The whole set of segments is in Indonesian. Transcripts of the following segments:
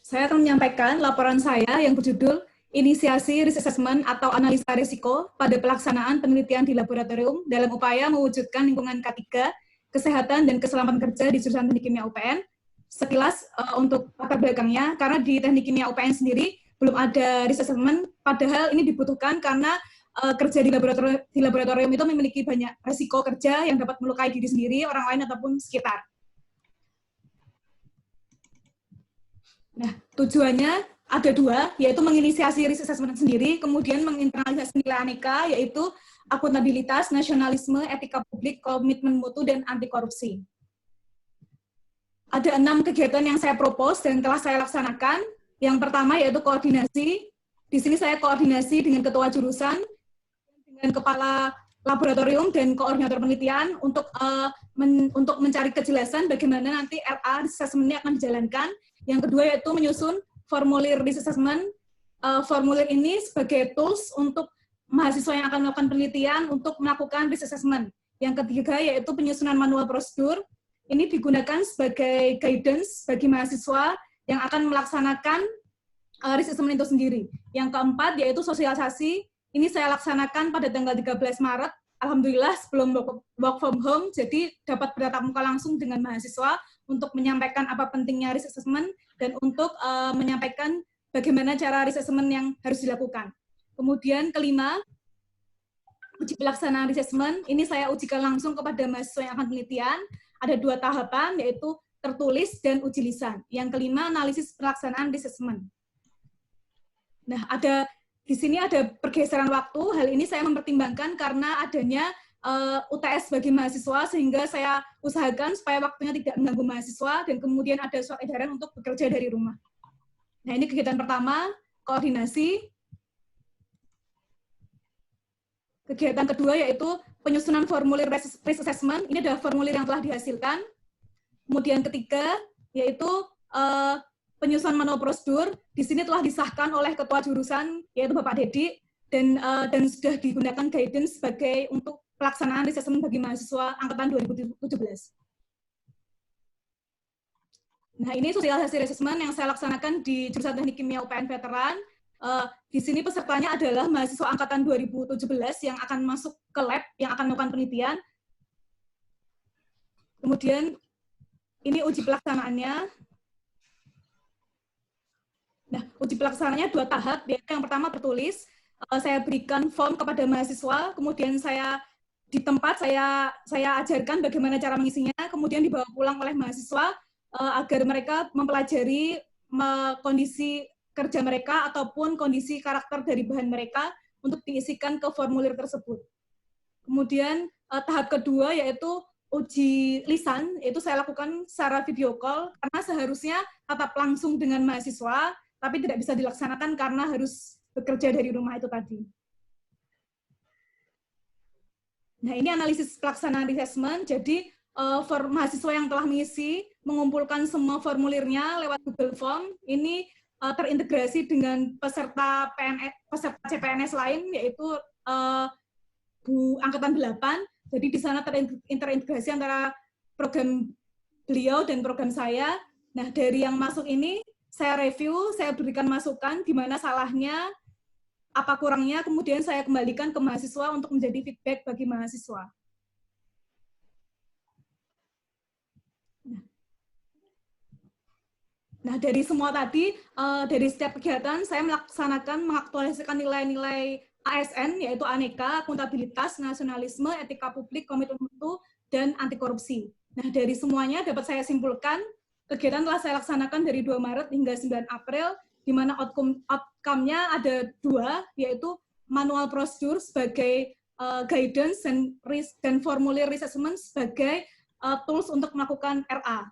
Saya akan menyampaikan laporan saya yang berjudul Inisiasi Risk Assessment atau Analisa Risiko pada Pelaksanaan Penelitian di Laboratorium dalam upaya mewujudkan lingkungan K3, kesehatan dan keselamatan kerja di jurusan Teknik Kimia UPN. Sekilas untuk latar belakangnya, karena di Teknik Kimia UPN sendiri belum ada risk assessment, padahal ini dibutuhkan karena kerja di laboratorium itu memiliki banyak risiko kerja yang dapat melukai diri sendiri, orang lain ataupun sekitar. Nah, tujuannya ada dua, yaitu menginisiasi risk assessment sendiri, kemudian menginternalisasi nilai aneka, yaitu akuntabilitas, nasionalisme, etika publik, komitmen mutu, dan anti korupsi. Ada 6 kegiatan yang saya propose dan telah saya laksanakan. Yang pertama yaitu koordinasi. Di sini saya koordinasi dengan ketua jurusan, dengan kepala laboratorium dan koordinator penelitian untuk mencari kejelasan bagaimana nanti RA assessment-nya akan dijalankan. Yang kedua yaitu menyusun formulir risk assessment. Formulir ini sebagai tools untuk mahasiswa yang akan melakukan penelitian untuk melakukan risk assessment. Yang ketiga yaitu penyusunan manual prosedur. Ini digunakan sebagai guidance bagi mahasiswa yang akan melaksanakan risk assessment itu sendiri. Yang keempat yaitu sosialisasi. Ini saya laksanakan pada tanggal 13 Maret. Alhamdulillah sebelum work from home, jadi dapat bertatap muka langsung dengan mahasiswa untuk menyampaikan apa pentingnya risk assessment dan untuk menyampaikan bagaimana cara risk assessment yang harus dilakukan. Kemudian kelima, uji pelaksanaan risk assessment. Ini saya ujikan langsung kepada mahasiswa yang akan penelitian. Ada 2 tahapan, yaitu tertulis dan uji lisan. Yang kelima, analisis pelaksanaan risk assessment. Nah, di sini ada pergeseran waktu. Hal ini saya mempertimbangkan karena adanya UTS bagi mahasiswa, sehingga saya usahakan supaya waktunya tidak mengganggu mahasiswa, dan kemudian ada surat edaran untuk bekerja dari rumah. Nah, ini kegiatan pertama, koordinasi. Kegiatan kedua yaitu penyusunan formulir risk assessment. Ini adalah formulir yang telah dihasilkan. Kemudian ketiga yaitu penyusunan manual prosedur. Di sini telah disahkan oleh ketua jurusan yaitu Bapak Dedi, dan sudah digunakan guidance sebagai untuk pelaksanaan risk assessment bagi mahasiswa angkatan 2017. Nah, ini sosialisasi risk assessment yang saya laksanakan di jurusan Teknik Kimia UPN Veteran. Di sini pesertanya adalah mahasiswa angkatan 2017 yang akan masuk ke lab, yang akan melakukan penelitian. Kemudian ini uji pelaksanaannya. Nah, uji pelaksanaannya 2 tahap. Yang pertama tertulis, saya berikan form kepada mahasiswa, kemudian di tempat saya ajarkan bagaimana cara mengisinya, kemudian dibawa pulang oleh mahasiswa agar mereka mempelajari kondisi kerja mereka ataupun kondisi karakter dari bahan mereka untuk diisikan ke formulir tersebut. Kemudian tahap kedua yaitu uji lisan, itu saya lakukan secara video call karena seharusnya tatap langsung dengan mahasiswa, tapi tidak bisa dilaksanakan karena harus bekerja dari rumah itu tadi. Nah, ini analisis pelaksanaan assessment. Jadi mahasiswa yang telah mengisi mengumpulkan semua formulirnya lewat Google Form. Ini terintegrasi dengan peserta CPNS lain, yaitu Bu Angkatan 8. Jadi di sana terintegrasi antara program beliau dan program saya. Nah, dari yang masuk ini, saya review, saya berikan masukan di mana salahnya, apa kurangnya, kemudian saya kembalikan ke mahasiswa untuk menjadi feedback bagi mahasiswa. Nah, dari semua tadi, dari setiap kegiatan, saya mengaktualisasikan nilai-nilai ASN, yaitu aneka, akuntabilitas, nasionalisme, etika publik, komitmen mutu, dan anti korupsi. Nah, dari semuanya dapat saya simpulkan, kegiatan telah saya laksanakan dari 2 Maret hingga 9 April, di mana outcome-nya ada 2, yaitu manual prosedur sebagai guidance dan formulir risk assessment sebagai tools untuk melakukan RA.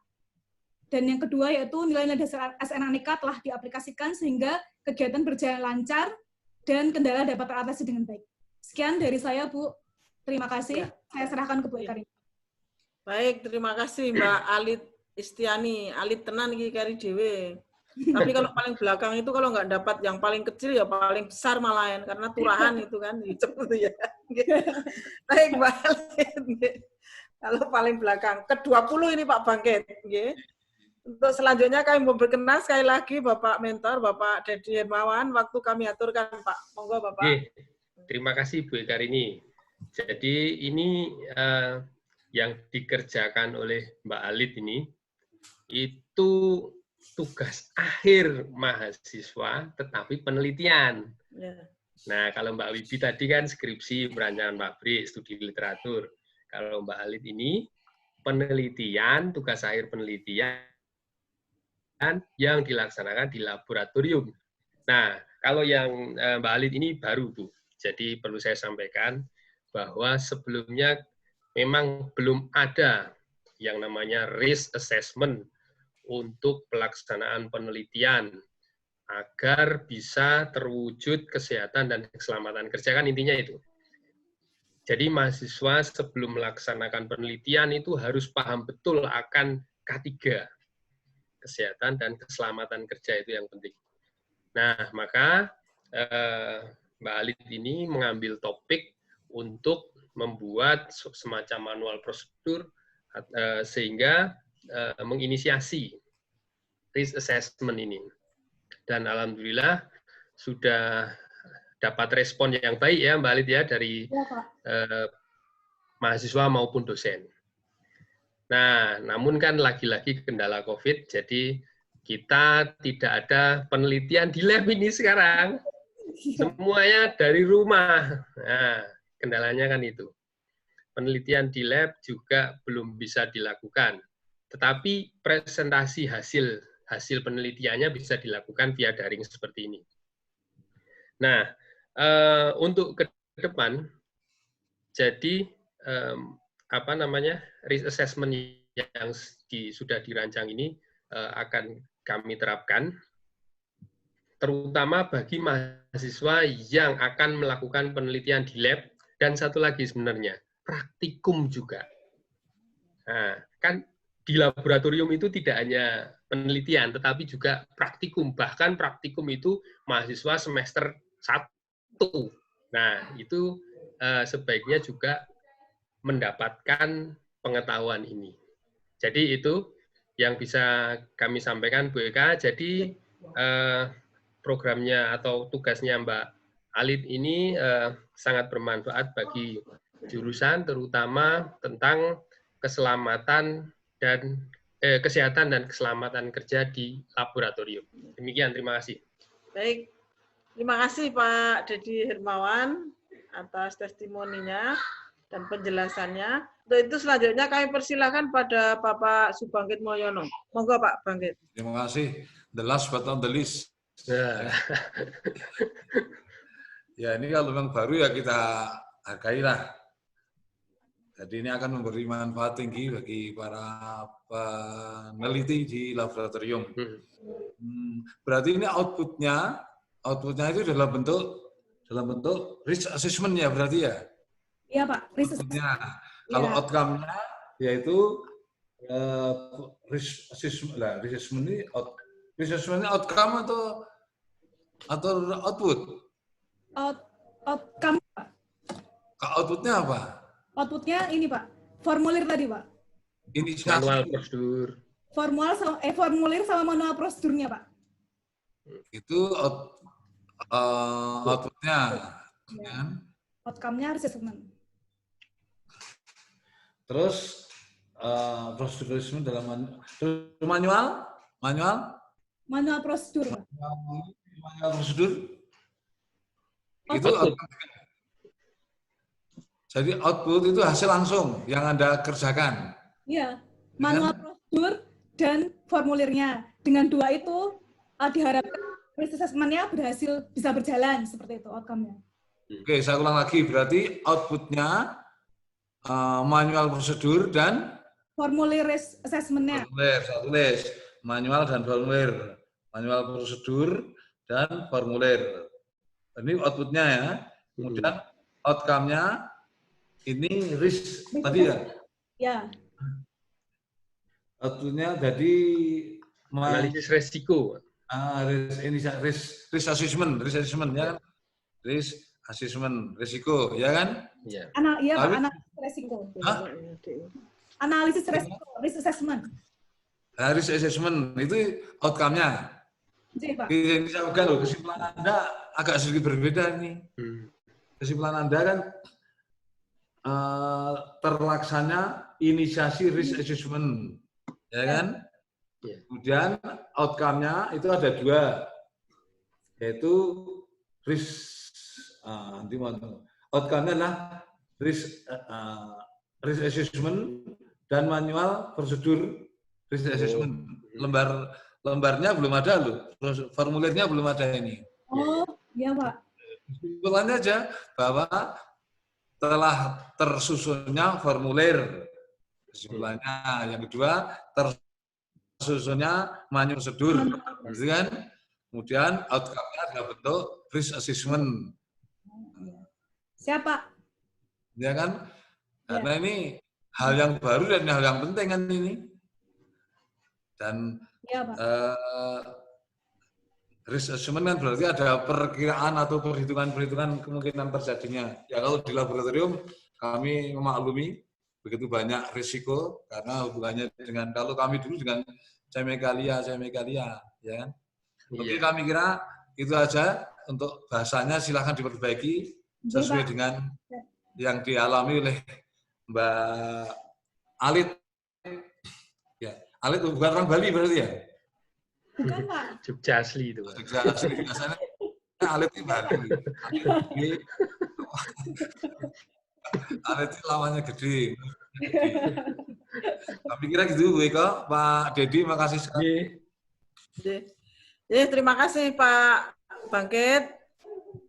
Dan yang kedua yaitu nilai-nilai dasar ASN aneka telah diaplikasikan sehingga kegiatan berjalan lancar dan kendala dapat teratasi dengan baik. Sekian dari saya, Bu. Terima kasih. Ya. Saya serahkan ke Bu Ekarin. Baik, terima kasih Mbak Alit Istiani. Alit tenan iki kari dhewe. Tapi kalau paling belakang itu kalau nggak dapat yang paling kecil ya paling besar malahan karena turahan itu kan ya. Baik Mbak Alit. Kalau paling belakang ke-20 ini Pak Bangket, nggih. Untuk selanjutnya kami mau berkenan sekali lagi Bapak Mentor, Bapak Dedi Hermawan, waktu kami aturkan Pak. Monggo Bapak. Oke, terima kasih Bu Ekarini. Jadi ini yang dikerjakan oleh Mbak Alit ini, itu tugas akhir mahasiswa tetapi penelitian. Ya. Nah, kalau Mbak Wibi tadi kan skripsi, perancangan pabrik, studi literatur. Kalau Mbak Alit ini penelitian, tugas akhir penelitian yang dilaksanakan di laboratorium. Nah, kalau yang Mbak Alit ini baru, Bu. Jadi perlu saya sampaikan bahwa sebelumnya memang belum ada yang namanya risk assessment untuk pelaksanaan penelitian agar bisa terwujud kesehatan dan keselamatan kerja, kan intinya itu. Jadi mahasiswa sebelum melaksanakan penelitian itu harus paham betul akan K3, kesehatan dan keselamatan kerja, itu yang penting. Nah, maka Mbak Alit ini mengambil topik untuk membuat semacam manual prosedur sehingga menginisiasi risk assessment ini. Dan alhamdulillah sudah dapat respon yang baik ya Mbak Alit ya dari mahasiswa maupun dosen. Nah, namun kan lagi-lagi kendala COVID, jadi kita tidak ada penelitian di lab ini sekarang. Semuanya dari rumah. Nah, kendalanya kan itu. Penelitian di lab juga belum bisa dilakukan. Tetapi presentasi hasil penelitiannya bisa dilakukan via daring seperti ini. Nah, untuk ke depan, jadi risk assessment yang sudah dirancang ini akan kami terapkan, terutama bagi mahasiswa yang akan melakukan penelitian di lab, dan satu lagi sebenarnya, praktikum juga. Nah, kan di laboratorium itu tidak hanya penelitian, tetapi juga praktikum. Bahkan praktikum itu mahasiswa semester 1. Nah, itu sebaiknya juga mendapatkan pengetahuan ini. Jadi itu yang bisa kami sampaikan Bu Eka. Jadi programnya atau tugasnya Mbak Alit ini sangat bermanfaat bagi jurusan, terutama tentang keselamatan dan kesehatan dan keselamatan kerja di laboratorium. Demikian, terima kasih. Baik, terima kasih Pak Dedi Hermawan atas testimoninya dan penjelasannya. Untuk itu selanjutnya kami persilakan pada Bapak Subangkit Mulyono. Monggo Pak Bangkit. Terima kasih. The last but not the least. Ya, ini kalau memang baru ya kita hargailah. Jadi ini akan memberi manfaat tinggi bagi para peneliti di laboratorium. Berarti ini outputnya itu dalam bentuk risk assessment ya berarti ya? Iya Pak, risk assessment. Kalau outcome-nya yaitu risk assessment. Lah, risk assessment ini outcome atau output? Outcome Pak. Outputnya apa? Outputnya ini Pak, formulir tadi Pak. Manual prosedur. Formulir sama manual prosedurnya Pak. Itu outputnya. Ya. Outcome-nya risk assessment. Terus prosedurisme dalam manual prosedur. Manual prosedur itu jadi output itu hasil langsung yang Anda kerjakan. Iya, manual prosedur dan formulirnya. Dengan dua itu diharapkan risk assessment-nya berhasil bisa berjalan seperti itu outcome-nya. Oke, saya ulang lagi. Berarti output-nya manual prosedur dan formulir risk assessment-nya. Tulis manual dan formulir. Manual prosedur dan formulir. Ini output-nya ya. Kemudian outcome-nya ini risk tadi ya? Ya. Output-nya jadi analisis resiko. Risk assessment ya kan? Risk assessment risiko ya kan? Iya. Analisis resiko. Analisis resiko, risk assessment. risk assessment itu outcome-nya. Nggih, Pak. Ini saya pegang loh, kesimpulan Anda agak sedikit berbeda nih. Kesimpulan Anda kan terlaksana inisiasi risk assessment, ya kan? Kemudian outcome-nya itu ada 2, yaitu risk outcome-nya adalah risk assessment dan manual prosedur risk assessment. Lembarnya belum ada loh, formulirnya belum ada ini. Oh, iya Pak. Kesimpulannya aja bahwa telah tersusunnya formulir. Kesimpulannya. Yang kedua, tersusunnya manual prosedur. Gitu kan? Kemudian outcome-nya adalah bentuk risk assessment. Siapa? Ya kan? Karena ini hal yang baru dan hal yang penting kan ini. Dan risk assessment kan berarti ada perkiraan atau perhitungan kemungkinan terjadinya. Ya kalau di laboratorium kami memaklumi begitu banyak risiko karena hubungannya dengan kalau kami dulu dengan chemikalia, ya kan. Oke, kami kira itu aja untuk bahasanya, silahkan diperbaiki sesuai dengan yang dialami oleh Mbak Alit. Ya, Alit bukan orang Bali berarti ya? Bukan, Pak. Jogja asli itu. Jogja asli, biasanya Alit ini Bali. Alit ini lawannya gede. Kami kira gitu, Bu Eko. Pak Dedi, makasih sekali. Terima kasih Pak Bangkit.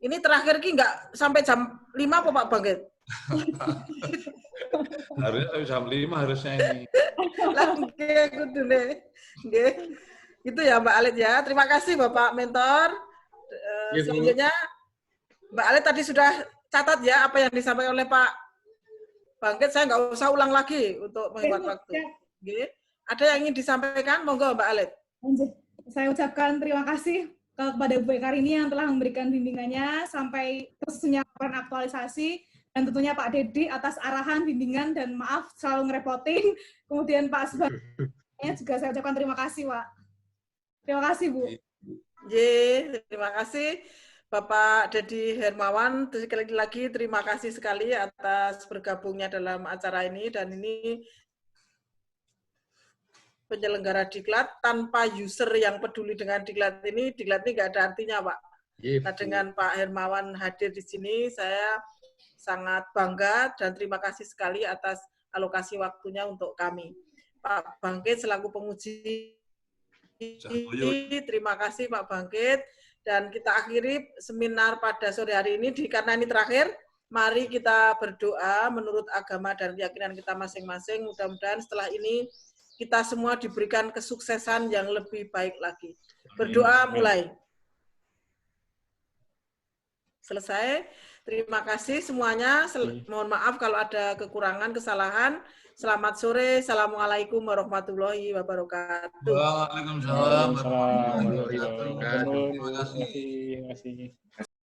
Ini terakhir ki nggak sampai jam 5 apa Pak Bangkit? Harusnya sampai jam 5 harusnya ini. Itu ya Mbak Alit ya. Terima kasih Bapak Mentor. Selanjutnya Mbak Alit tadi sudah catat ya apa yang disampaikan oleh Pak Bangkit. Saya nggak usah ulang lagi untuk menghemat waktu. Ada yang ingin disampaikan? Monggo Mbak Alit. Saya ucapkan terima kasih kepada Bu Ekarini yang telah memberikan bimbingannya sampai tersusunnya laporan aktualisasi, dan tentunya Pak Dedi atas arahan, bimbingan, dan maaf selalu ngerepotin. Kemudian Pak Subhannya juga saya ucapkan terima kasih, Pak. Terima kasih, Bu. Terima kasih Bapak Dedi Hermawan. Sekali lagi terima kasih sekali atas bergabungnya dalam acara ini, dan ini penyelenggara diklat. Tanpa user yang peduli dengan diklat ini nggak ada artinya, Pak. Nah, dengan Pak Hermawan hadir di sini, saya sangat bangga dan terima kasih sekali atas alokasi waktunya untuk kami. Pak Bangkit selaku penguji, terima kasih Pak Bangkit. Dan kita akhiri seminar pada sore hari ini, karena ini terakhir, mari kita berdoa menurut agama dan keyakinan kita masing-masing. Mudah-mudahan setelah ini kita semua diberikan kesuksesan yang lebih baik lagi. Berdoa mulai. Selesai. Terima kasih semuanya. Mohon maaf kalau ada kekurangan, kesalahan. Selamat sore. Assalamualaikum warahmatullahi wabarakatuh. Waalaikumsalam warahmatullahi wabarakatuh. wabarakatuh. Terima kasih. Terima kasih.